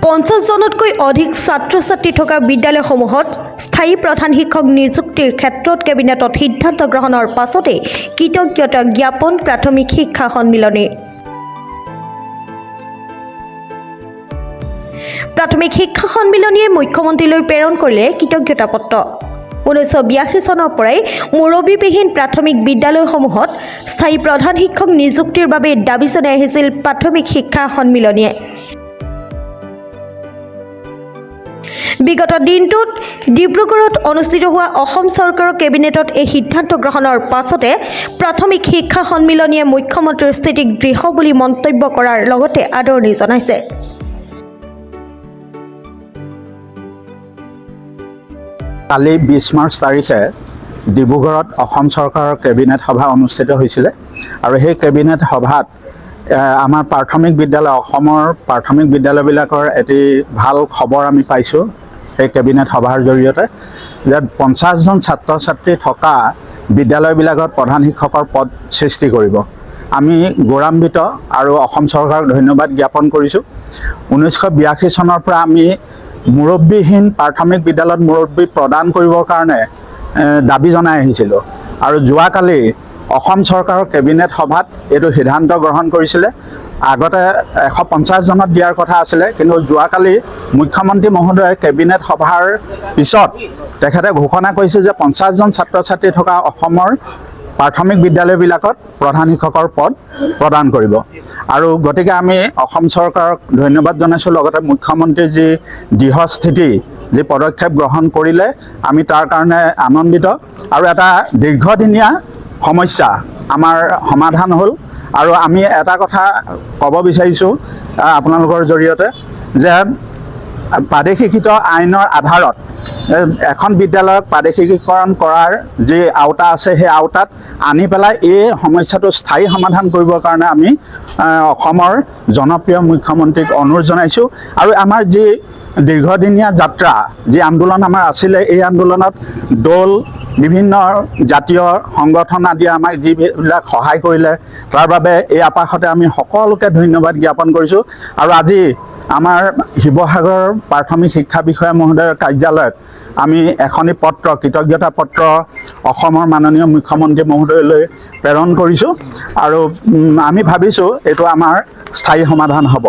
50 জনতকৈ অধিক ছাত্ৰ-ছাত্ৰী থকা বিদ্যালয়সমূহত স্থায়ী প্ৰধান শিক্ষক নিযুক্তিৰ ক্ষেত্ৰত কেবিনেটত সিদ্ধান্ত গ্ৰহণৰ পাছতে কৃতজ্ঞতা জ্ঞাপন প্ৰাথমিক শিক্ষা সন্মিলনীৰ। প্ৰাথমিক শিক্ষা সন্মিলনীয়ে মুখ্যমন্ত্ৰীলৈ প্ৰেৰণ কৰিলে কৃতজ্ঞতা পত্ৰ। 1982 চনৰ পৰাই মুৰব্বীবিহীন প্ৰাথমিক বিদ্যালয়সমূহত স্থায়ী প্ৰধান শিক্ষক নিযুক্তিৰ বাবে দাবী জনাই আহিছিল প্ৰাথমিক শিক্ষা সন্মিলনীয়ে। বিগত দিনটোত ডিব্ৰুগড়ত অনুষ্ঠিত হোৱা অসম চৰকাৰৰ কেবিনেটত এই সিদ্ধান্ত গ্ৰহণৰ পাছতে প্ৰাথমিক শিক্ষা সন্মিলনীয়ে মুখ্যমন্ত্ৰীৰ স্থিতিক দৃঢ় বুলি মন্তব্য কৰাৰ লগতে আদৰণি জনাইছে। কালি 20 মাৰ্চ তাৰিখে ডিব্ৰুগড়ত অসম চৰকাৰৰ কেবিনেট সভা অনুষ্ঠিত হৈছিলে আৰু সেই কেবিনেট সভাত আমাৰ প্ৰাথমিক বিদ্যালয় অসমৰ প্ৰাথমিক বিদ্যালয়বিলাকৰ এটি ভাল খবৰ আমি পাইছোঁ সেই কেবিনেট সভাৰ জৰিয়তে যে 50জন ছাত্ৰ ছাত্ৰী থকা বিদ্যালয়বিলাকত প্ৰধান শিক্ষকৰ পদ সৃষ্টি কৰিব। আমি গৌৰৱান্বিত আৰু অসম চৰকাৰক ধন্যবাদ জ্ঞাপন কৰিছোঁ। 1982 চনৰ পৰা আমি মুৰব্বীহীন প্ৰাথমিক বিদ্যালয়ত মুৰব্বী প্ৰদান কৰিবৰ কাৰণে দাবী জনাই আহিছিলোঁ আৰু যোৱাকালি অসম চৰকাৰৰ কেবিনেট সভাত এইটো সিদ্ধান্ত গ্ৰহণ কৰিছিলে। আগতে 150 জনত দিয়াৰ কথা আছিলে, কিন্তু যোৱাকালি মুখ্যমন্ত্ৰী মহোদয়ে কেবিনেট সভাৰ পিছত তেখেতে ঘোষণা কৰিছে যে 50জন ছাত্ৰ ছাত্ৰী থকা অসমৰ প্ৰাথমিক বিদ্যালয়বিলাকত প্ৰধান শিক্ষকৰ পদ প্ৰদান কৰিব। আৰু গতিকে আমি অসম চৰকাৰক ধন্যবাদ জনাইছোঁ, লগতে মুখ্যমন্ত্ৰীৰ যি দৃঢ়স্থিতি যি পদক্ষেপ গ্ৰহণ কৰিলে আমি তাৰ কাৰণে আনন্দিত। আৰু এটা দীৰ্ঘদিনীয়া সমস্যা আমাৰ সমাধান হ'ল। আৰু আমি এটা কথা ক'ব বিচাৰিছোঁ আপোনালোকৰ জৰিয়তে যে প্ৰাদেশিকৃত আইনৰ আধাৰত এখন বিদ্যালয়ক প্ৰাদেশিকীকৰণ কৰাৰ যি আওতা আছে সেই আওতাত আনি পেলাই এই সমস্যাটো স্থায়ী সমাধান কৰিবৰ কাৰণে আমি অসমৰ জনপ্ৰিয় মুখ্যমন্ত্ৰীক অনুৰোধ জনাইছোঁ। আৰু আমাৰ যি দীৰ্ঘদিনীয়া যাত্ৰা যি আন্দোলন আমাৰ আছিলে, এই আন্দোলনত দল বিভিন্ন জাতীয় সংগঠন আদি আমাক যিবিলাক সহায় কৰিলে তাৰ বাবে এই আপাশতে আমি সকলোকে ধন্যবাদ জ্ঞাপন কৰিছোঁ। আৰু আজি আমাৰ শিৱসাগৰ প্ৰাথমিক শিক্ষা বিষয়া মহোদয়ৰ কাৰ্যালয়ত আমি এখনি পত্ৰ কৃতজ্ঞতা পত্ৰ অসমৰ মাননীয় মুখ্যমন্ত্ৰী মহোদয়লৈ প্ৰেৰণ কৰিছোঁ আৰু আমি ভাবিছোঁ এইটো আমাৰ স্থায়ী সমাধান হ'ব।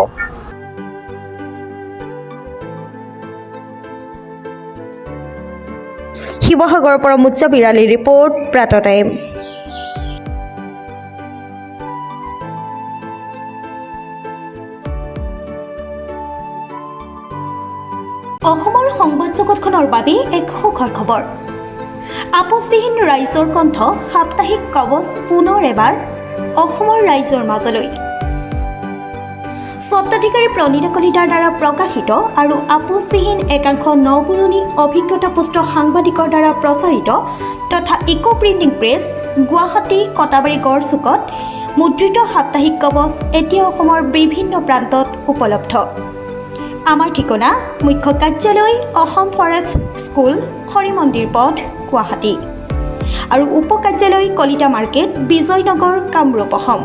শিৱসাগৰৰ পৰা মুজ্জা বিৰালী ৰিপৰ্ট, প্ৰাত টাইম। অসমৰ সংবাদ জগতখনৰ বাবে এক সুখৰ খবৰ। আপোচবিহীন ৰাইজৰ কণ্ঠ সাপ্তাহিক কবচ পুনৰ এবাৰ অসমৰ ৰাইজৰ মাজলৈ। স্বত্বাধিকাৰী প্ৰণীতা কলিতাৰ দ্বাৰা প্ৰকাশিত আৰু আপোচবিহীন একাংশ নপুৰণি অভিজ্ঞতাপুষ্ট সাংবাদিকৰ দ্বাৰা প্ৰচাৰিত তথা eco printing press Guwahati Katabari গড়চুকত মুদ্ৰিত সাপ্তাহিক কবচ এতিয়া অসমৰ বিভিন্ন প্ৰান্তত উপলব্ধ। আমাৰ ঠিকনা মুখ্য কাৰ্যালয় অসম ফৰেষ্ট স্কুল, হৰি মন্দিৰ পথ, গুৱাহাটী আৰু উপ কাৰ্যালয় Kalita market, Bijoynagar, Kamrup, Assam.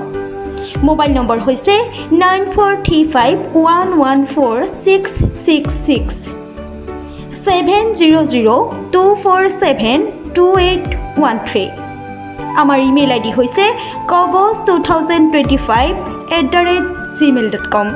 Mobile number হৈছে 9435114666 70024728813। আমাৰ ইমেইল আইডি হৈছে kobos2025@gmail.com।